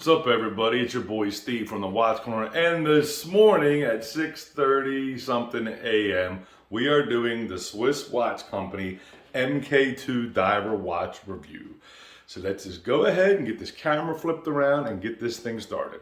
What's up, everybody? It's your boy Steve from the Watch Corner, and this morning at 6:30 something a.m. we are doing the Swiss Watch Company MK2 Diver Watch review. So let's just go ahead and get this camera flipped around and get this thing started.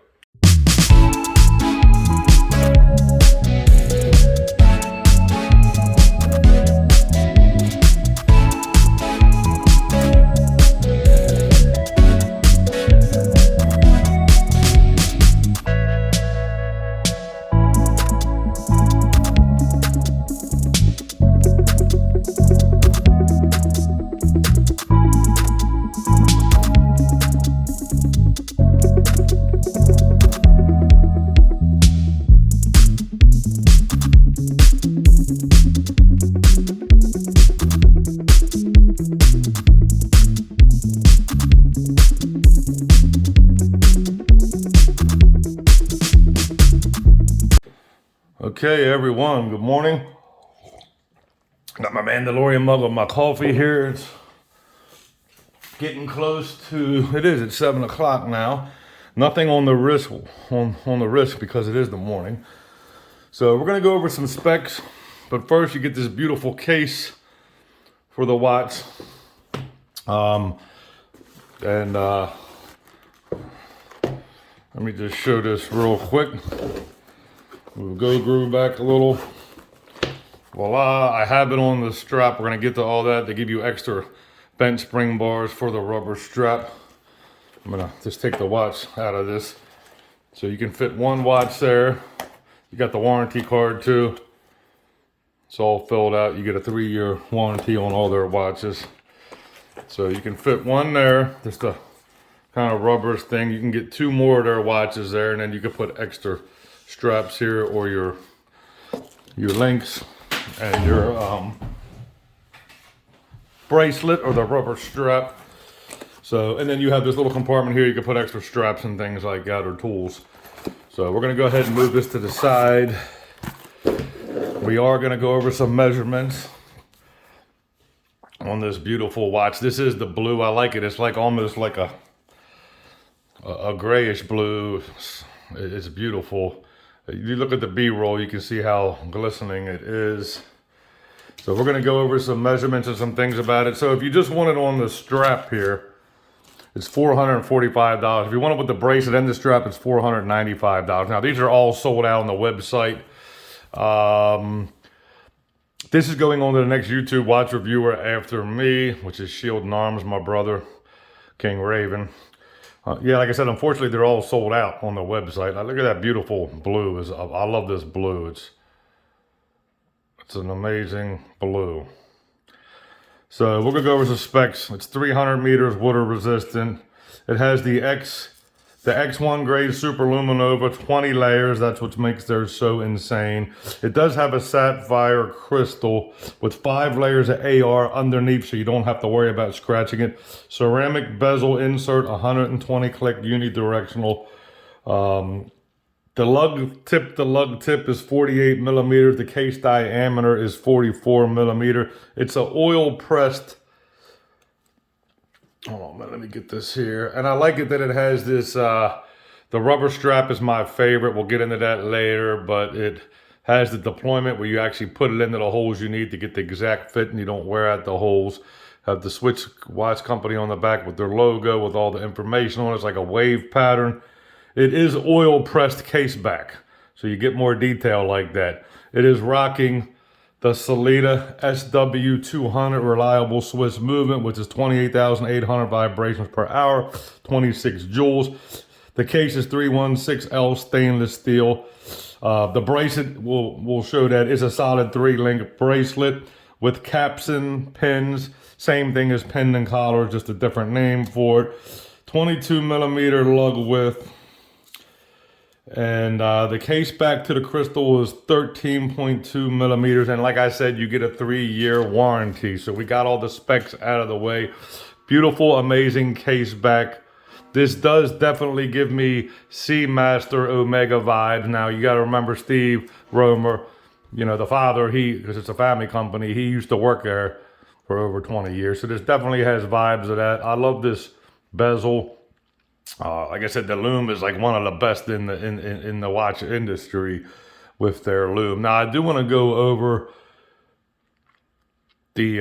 Okay, everyone, good morning. Got my Mandalorian mug of my coffee here. It's getting close to, it's 7 o'clock now. Nothing on the wrist, on the wrist because it is the morning. So we're gonna go over some specs, but first you get this beautiful case for the watch. Let me just show this real quick. We'll go groove back a little. Voila, I have it on the strap. We're gonna get to all that. They give you extra bent spring bars for the rubber strap. I'm gonna just take the watch out of this. So you can fit one watch there. You got the warranty card too. It's all filled out. You get a 3-year warranty on all their watches. So you can fit one there, just a kind of rubber thing. You can get 2 more of their watches there, and then you can put extra straps here, or your links and your bracelet or the rubber strap. So, and then you have this little compartment here. You can put extra straps and things like that, or tools. So we're gonna go ahead and move this to the side. We are gonna go over some measurements on this beautiful watch. This is the blue. I like it. It's like almost like a grayish blue. It's beautiful. You look at the B-roll, you can see how glistening it is. So we're gonna go over some measurements and some things about it. So if you just want it on the strap here, it's $445. If you want it with the bracelet and the strap, it's $495. Now these are all sold out on the website. This is going on to the next YouTube watch reviewer after me, which is Shield and Arms, my brother, King Raven. Yeah, like I said, unfortunately, they're all sold out on the website. Now, look at that beautiful blue. I love this blue. It's an amazing blue. So we're gonna go over some specs. It's 300 meters water resistant. It has the X1 grade Super Luminova 20 layers. That's what makes theirs so insane. It does have a sapphire crystal with 5 layers of AR underneath, so you don't have to worry about scratching it. Ceramic bezel insert, 120 click unidirectional. The lug tip is 48 millimeters. The case diameter is 44 millimeter. It's an oil pressed. Hold on, let me get this here. And I like it that it has this, the rubber strap is my favorite. We'll get into that later, but it has the deployment where you actually put it into the holes you need to get the exact fit and you don't wear out the holes. Have the Swiss Watch Company on the back with their logo with all the information on it. It's like a wave pattern. It is oil pressed case back, so you get more detail like that. It is rocking the Sellita SW200 reliable Swiss movement, which is 28,800 vibrations per hour, 26 joules. The case is 316L stainless steel. The bracelet, we'll show that, is a solid 3-link bracelet with caps and pins. Same thing as pin and collar, just a different name for it. 22 millimeter lug width. And the case back to the crystal is 13.2 millimeters. And like I said, you get a 3-year warranty. So we got all the specs out of the way. Beautiful, amazing case back. This does definitely give me Seamaster Omega vibes. Now you got to remember Steve Romer, you know, the father, because it's a family company, he used to work there for over 20 years. So this definitely has vibes of that. I love this bezel. Like I said, the Lume is like one of the best in the watch industry with their Lume. Now I do want to go over the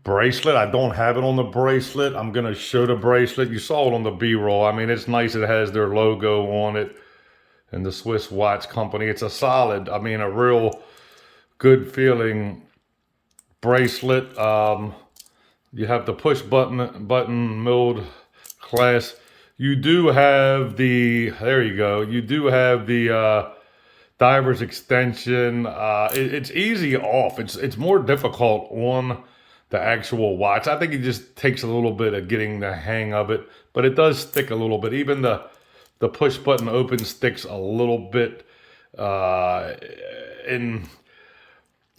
bracelet. I don't have it on the bracelet. I'm gonna show the bracelet. You saw it on the B-roll. I mean, it's nice. It has their logo on it and the Swiss Watch Company. It's a solid, I mean, a real good feeling bracelet. You have the push button milled clasp. You do have the, there you go. You do have the diver's extension. It's easy off. It's more difficult on the actual watch. I think it just takes a little bit of getting the hang of it, but it does stick a little bit. Even the push button open sticks a little bit. I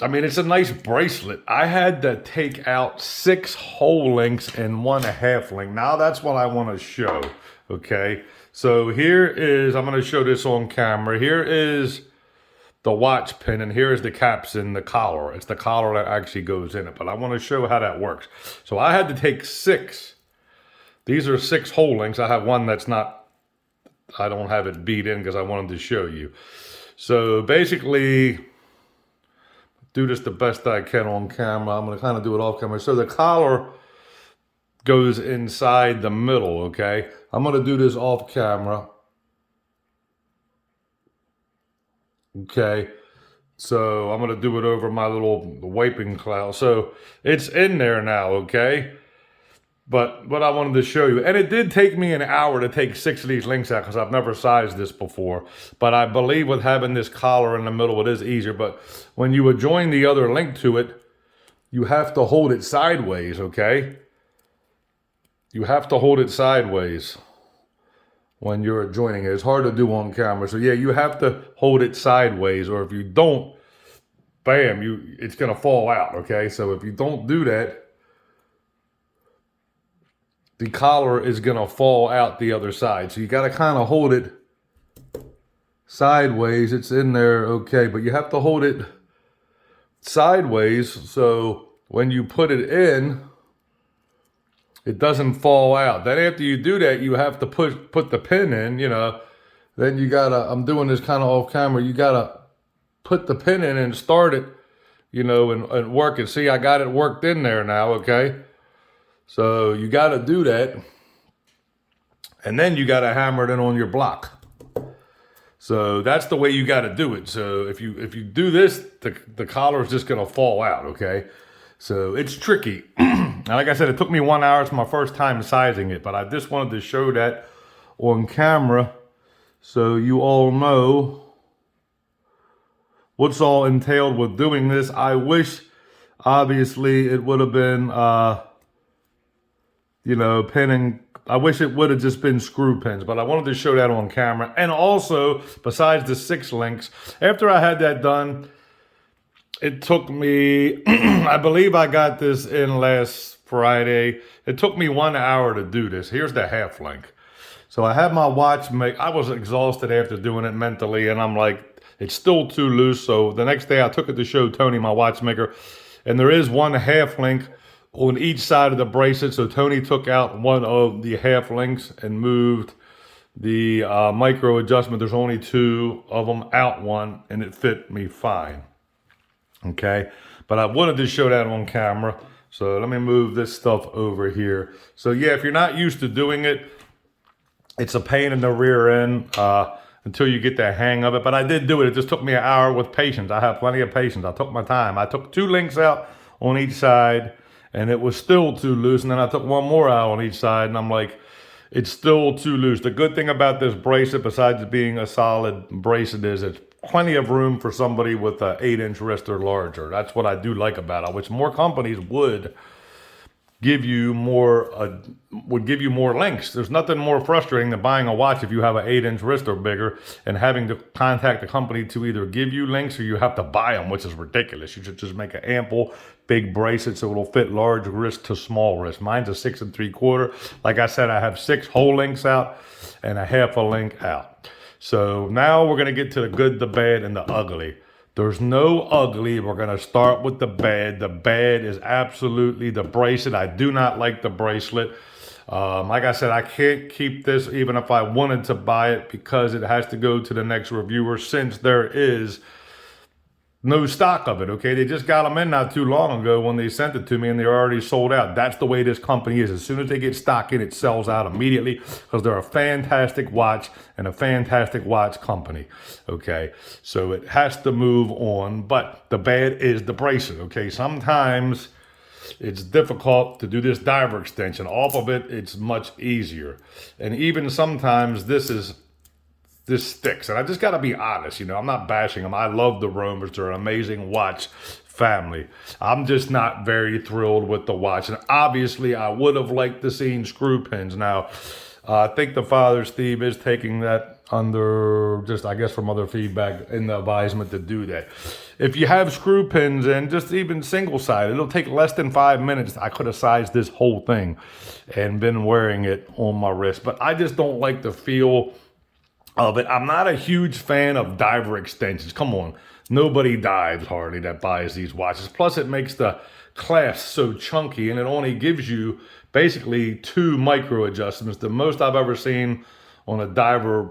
mean, it's a nice bracelet. I had to take out 6 whole links and 1 half link. Now that's what I want to show, okay? So here is, I'm going to show this on camera. Here is the watch pin, and here is the caps and the collar. It's the collar that actually goes in it, but I want to show how that works. So I had to take 6. These are 6 whole links. I have one that's not, I don't have it beat in because I wanted to show you. So basically, do this the best I can on camera. I'm going to kind of do it off camera. So the collar goes inside the middle, okay? I'm going to do this off camera. Okay, so I'm going to do it over my little wiping cloud. So it's in there now, okay? But what I wanted to show you, and it did take me an hour to take 6 of these links out because I've never sized this before. But I believe with having this collar in the middle, it is easier. But when you adjoin the other link to it, you have to hold it sideways, okay? You have to hold it sideways when you're adjoining it. It's hard to do on camera. So yeah, you have to hold it sideways, or if you don't, bam, it's going to fall out, okay? So if you don't do that, the collar is going to fall out the other side. So you got to kind of hold it sideways. It's in there, okay, but you have to hold it sideways so when you put it in, it doesn't fall out. Then after you do that, you have to put the pin in, you know. Then you got to, I'm doing this kind of off camera, you got to put the pin in and start it, you know, and work it. See, I got it worked in there now, okay? So you got to do that, and then you got to hammer it in on your block. So that's the way you got to do it. So if you do this, the collar is just going to fall out, okay? So it's tricky. And like I said, it took me 1 hour. It's my first time sizing it, but I just wanted to show that on camera so you all know what's all entailed with doing this. I wish, obviously, it would have been you know, pinning. I wish it would have just been screw pins, but I wanted to show that on camera. And also, besides the 6 links, after I had that done, it took me, I believe I got this in last Friday. It took me 1 hour to do this. Here's the half link. So I had my watch I was exhausted after doing it mentally, and I'm like, it's still too loose. So the next day I took it to show Tony, my watchmaker, and there is 1 half link on each side of the bracelet. So Tony took out 1 of the half links and moved the micro adjustment. There's only 2 of them out, 1, and it fit me fine. Okay, but I wanted to show that on camera. So let me move this stuff over here. So yeah, if you're not used to doing it, it's a pain in the rear end until you get the hang of it. But I did do it. It just took me an hour with patience. I have plenty of patience. I took my time. I took 2 links out on each side, and it was still too loose. And then I took 1 more out on each side, and I'm like, it's still too loose. The good thing about this bracelet, besides it being a solid bracelet, is it's plenty of room for somebody with an 8-inch wrist or larger. That's what I do like about it, which more companies would give you more links. There's nothing more frustrating than buying a watch if you have an 8-inch wrist or bigger and having to contact the company to either give you links or you have to buy them, which is ridiculous. You should just make an ample big bracelet so it'll fit large wrist to small wrist. Mine's a 6 3/4. Like I said, I have 6 whole links out and a half a link out. So now we're going to get to the good, the bad, and the ugly. There's no ugly. We're going to start with the bad. The bad is absolutely the bracelet. I do not like the bracelet. Like I said, I can't keep this even if I wanted to buy it because it has to go to the next reviewer since there is no stock of it. Okay, they just got them in not too long ago when they sent it to me, and they're already sold out. That's the way this company is. As soon as they get stock in, it sells out immediately because they're a fantastic watch and a fantastic watch company. Okay, so it has to move on, but the bad is the bracelet. Okay, sometimes it's difficult to do this diver extension. Off of it, it's much easier, and even sometimes this sticks. And I just got to be honest, I'm not bashing them. I love the Romers. They're an amazing watch family. I'm just not very thrilled with the watch. And obviously, I would have liked to see screw pins. Now, I think the Father Steve is taking that under just, I guess, from other feedback in the advisement to do that. If you have screw pins and just even single sided, it'll take less than 5 minutes. I could have sized this whole thing and been wearing it on my wrist. But I just don't like the feel of it. I'm not a huge fan of diver extensions. Come on. Nobody dives hardly that buys these watches. Plus, it makes the clasp so chunky, and it only gives you basically 2 micro adjustments. The most I've ever seen on a diver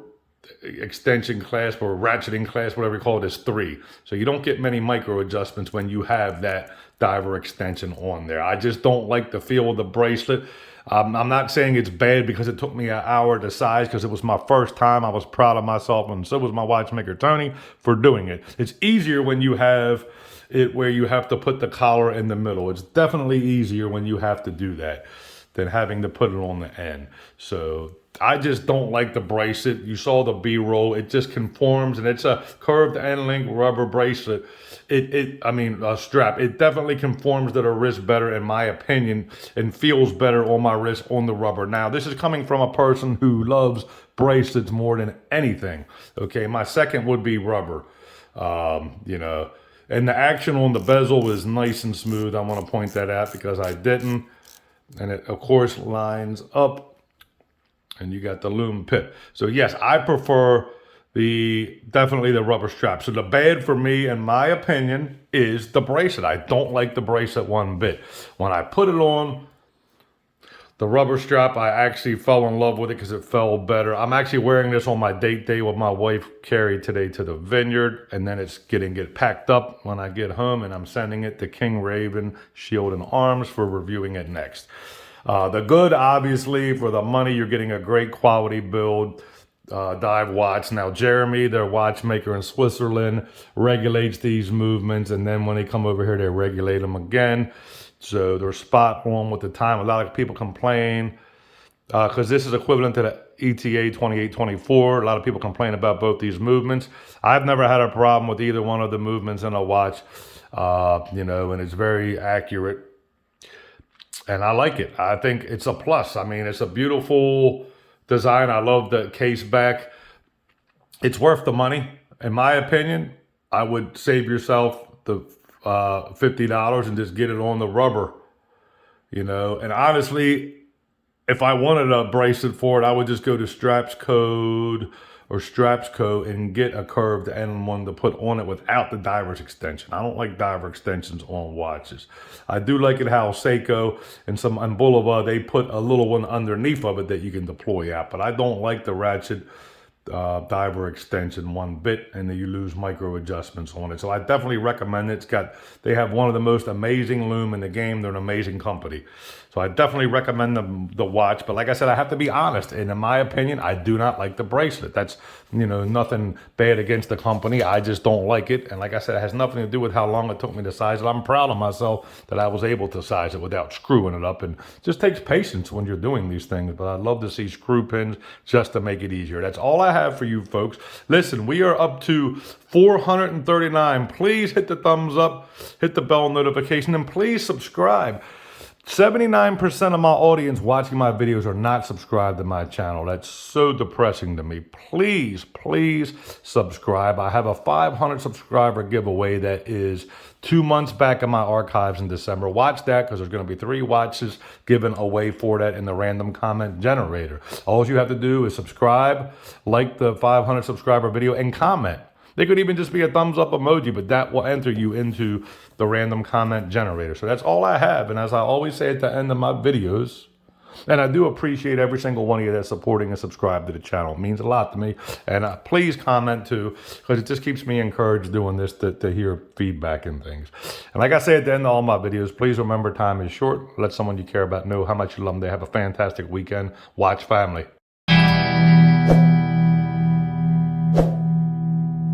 extension clasp or ratcheting clasp, whatever you call it, is 3. So you don't get many micro adjustments when you have that diver extension on there. I just don't like the feel of the bracelet. I'm not saying it's bad because it took me an hour to size because it was my first time. I was proud of myself, and so was my watchmaker, Tony, for doing it. It's easier when you have it where you have to put the collar in the middle. It's definitely easier when you have to do that than having to put it on the end. So I just don't like the bracelet. You saw the B-roll. It just conforms, and it's a curved end link rubber bracelet. A strap. It definitely conforms to the wrist better, in my opinion, and feels better on my wrist on the rubber. Now, this is coming from a person who loves bracelets more than anything. Okay, my second would be rubber. And the action on the bezel is nice and smooth. I want to point that out because I didn't. And it, of course, lines up. And you got the lume pip. So yes, I prefer definitely the rubber strap. So the bad for me, in my opinion, is the bracelet. I don't like the bracelet one bit. When I put it on, the rubber strap, I actually fell in love with it because it felt better. I'm actually wearing this on my date day with my wife, Carrie, today to the vineyard. And then it's get packed up when I get home, and I'm sending it to King Raven Shield and Arms for reviewing it next. The good, obviously, for the money, you're getting a great quality build dive watch. Now, Jeremy, their watchmaker in Switzerland, regulates these movements, and then when they come over here, they regulate them again. So they're spot on with the time. A lot of people complain because this is equivalent to the ETA 2824. A lot of people complain about both these movements. I've never had a problem with either one of the movements in a watch, and it's very accurate. And I like it. I think it's a plus. I mean, it's a beautiful design. I love the case back. It's worth the money. In my opinion, I would save yourself the $50 and just get it on the rubber, And honestly, if I wanted a bracelet for it, I would just go to Strapsco or Strapsco and get a curved end one to put on it without the diver's extension. I don't like diver extensions on watches. I do like it how Seiko and Bulova, they put a little one underneath of it that you can deploy out, but I don't like the ratchet diver extension one bit, and then you lose micro adjustments on it. So I definitely recommend it. They have one of the most amazing lume in the game. They're an amazing company. So I definitely recommend the watch. But like I said, I have to be honest. And in my opinion, I do not like the bracelet. That's, nothing bad against the company. I just don't like it. And like I said, it has nothing to do with how long it took me to size it. I'm proud of myself that I was able to size it without screwing it up. And it just takes patience when you're doing these things. But I'd love to see screw pins just to make it easier. That's all I have for you folks. Listen, we are up to 439. Please hit the thumbs up, hit the bell notification, and please subscribe. 79% of my audience watching my videos are not subscribed to my channel. That's so depressing to me. Please, please subscribe. I have a 500 subscriber giveaway that is 2 months back in my archives in December. Watch that because there's going to be 3 watches given away for that in the random comment generator. All you have to do is subscribe, like the 500 subscriber video, and comment. They could even just be a thumbs up emoji, but that will enter you into the random comment generator. So that's all I have. And as I always say at the end of my videos, And I do appreciate every single one of you that's supporting and subscribe to the channel. It means a lot to me. And please comment too, because it just keeps me encouraged doing this to hear feedback and things. And like I say at the end of all my videos, please remember time is short. Let someone you care about know how much you love them. They have a fantastic weekend. Watch family.